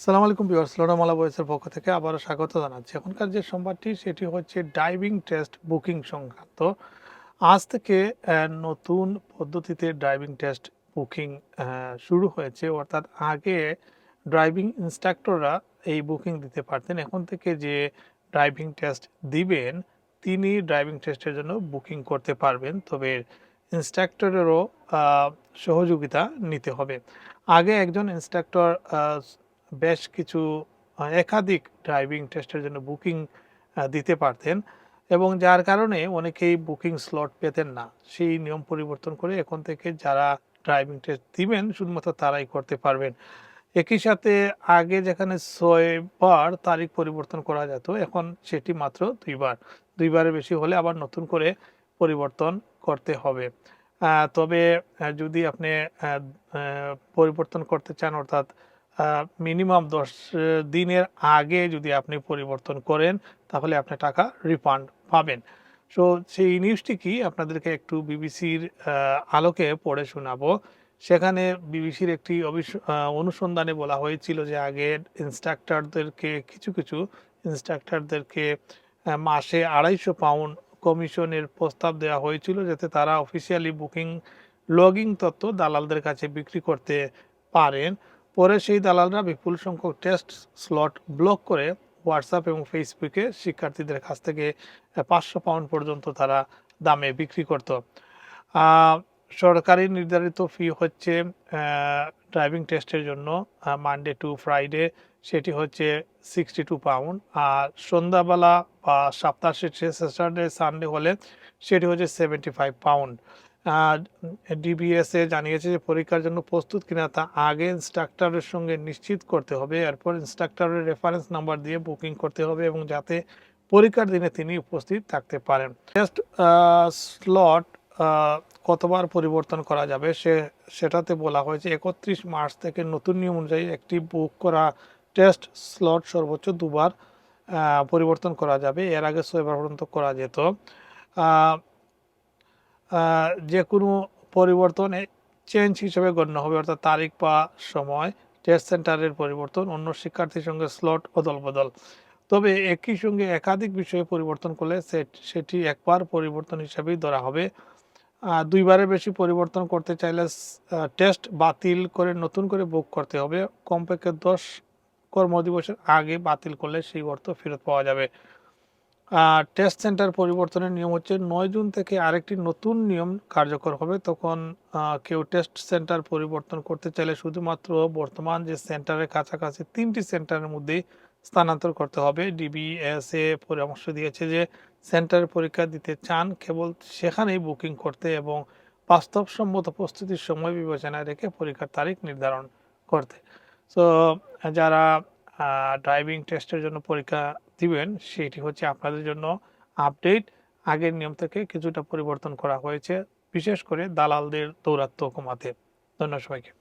সালাম আলাইকুম ভিউয়ার্স, লোনামালা বয়েসের পক্ষ থেকে আবারও স্বাগত জানাচ্ছি। এখনকার যে সংবাদটি সেটি হচ্ছে ড্রাইভিং টেস্ট বুকিং সংক্রান্ত। আজ থেকে নতুন পদ্ধতিতে ড্রাইভিং টেস্ট বুকিং শুরু হয়েছে। অর্থাৎ আগে ড্রাইভিং ইন্সট্রাক্টররা এই বুকিং দিতে পারতেন। এখন থেকে যে ড্রাইভিং টেস্ট দিবেন তিনি ড্রাইভিং টেস্টের জন্য বুকিং করতে পারবেন। তবে ইন্সট্রাক্টরেরও সহযোগিতা নিতে হবে। আগে একজন ইন্সট্রাক্টর বেশ কিছু একাধিক ড্রাইভিং টেস্টের জন্য বুকিং দিতে পারতেন এবং যার কারণে অনেকেই বুকিং স্লট পেতেন না। সেই নিয়ম পরিবর্তন করে এখন থেকে যারা ড্রাইভিং টেস্ট দিবেন শুধুমাত্র তারাই করতে পারবেন। একই সাথে আগে যেখানে ৬ বার তারিখ পরিবর্তন করা যেত, এখন সেটি মাত্র ২ বার। ২ বারের বেশি হলে আবার নতুন করে পরিবর্তন করতে হবে। তবে যদি আপনি পরিবর্তন করতে চান, অর্থাৎ মিনিমাম ১০ দিনের আগে যদি আপনি পরিবর্তন করেন তাহলে আপনি টাকা রিফান্ড পাবেন। সো সেই নিউজটি কি আপনাদেরকে একটু বিবিসির আলোকে পড়ে শোনাবো। সেখানে বিবিসির একটি অনুসন্ধানে বলা হয়েছিল যে আগে কিছু ইন্সট্রাক্টরদেরকে মাসে ২৫০ পাউন্ড কমিশনের প্রস্তাব দেওয়া হয়েছিল যাতে তারা অফিসিয়ালি বুকিং লগিং তথ্য দালালদের কাছে বিক্রি করতে পারেন। পরে সেই দালালরা বিপুল সংখ্যক টেস্ট স্লট ব্লক করে হোয়াটসঅ্যাপ এবং ফেসবুকে শিক্ষার্থীদের কাছ থেকে ৫০০ পাউন্ড পর্যন্ত তারা দামে বিক্রি করত। সরকারি নির্ধারিত ফি হচ্ছে ড্রাইভিং টেস্টের জন্য মানডে টু ফ্রাইডে সেটি হচ্ছে ৬২ পাউন্ড, আর সন্ধ্যাবেলা বা সপ্তাহ শেষে স্যাটারডে সানডে হলে সেটি হচ্ছে ৭৫ পাউন্ড। ডিবিএসএ জানিয়েছে যে পরীক্ষার জন্য প্রস্তুত কিনা তা আগে ইন্সট্রাক্টরের সঙ্গে নিশ্চিত করতে হবে। এরপর ইন্সট্রাক্টরের রেফারেন্স নাম্বার দিয়ে বুকিং করতে হবে এবং যাতে পরীক্ষার দিনে তিনি উপস্থিত থাকতে পারেন। টেস্ট স্লট কতবার পরিবর্তন করা যাবে সেটাতে বলা হয়েছে ৩১ মার্চ থেকে নতুন নিয়ম অনুযায়ী একটি বুক করা টেস্ট স্লট সর্বোচ্চ ২ বার পরিবর্তন করা যাবে। এর আগে ৬ বার পর্যন্ত করা যেত। যে কোনো পরিবর্তনে চেঞ্জ হিসেবে গণ্য হবে, অর্থাৎ তারিখ বা সময়, টেস্ট সেন্টারের পরিবর্তন, অন্য শিক্ষার্থীর সঙ্গে স্লট অদল বদল। তবে একই সঙ্গে একাধিক বিষয়ে পরিবর্তন করলে সেটি একবার পরিবর্তন হিসেবেই ধরা হবে। ২ বারের বেশি পরিবর্তন করতে চাইলে টেস্ট বাতিল করে নতুন করে বুক করতে হবে। কমপক্ষে ১০ কর্মদিবসের আগে বাতিল করলে সেই অর্থ ফেরত পাওয়া যাবে। টেস্ট সেন্টার পরিবর্তনের নিয়ম হচ্ছে ৯ জুন থেকে আরেকটি নতুন নিয়ম কার্যকর হবে। তখন কেউ টেস্ট সেন্টার পরিবর্তন করতে চাইলে শুধুমাত্র বর্তমান যে সেন্টারের কাছাকাছি ৩টি সেন্টারের মধ্যেই স্থানান্তর করতে হবে। ডিবিএসএ পরামর্শ দিয়েছে যে সেন্টারে পরীক্ষা দিতে চান কেবল সেখানেই বুকিং করতে এবং বাস্তবসম্মত প্রস্তুতির সময় বিবেচনায় রেখে পরীক্ষার তারিখ নির্ধারণ করতে। সো যারা ড্রাইভিং টেস্টের জন্য পরীক্ষা দিবেন সেটি হচ্ছে আপনাদের জন্য আপডেট। আগের নিয়ম থেকে কিছুটা পরিবর্তন করা হয়েছে, বিশেষ করে দালালদের দৌরাত্ম্য কমাতে। ধন্যবাদ সবাইকে।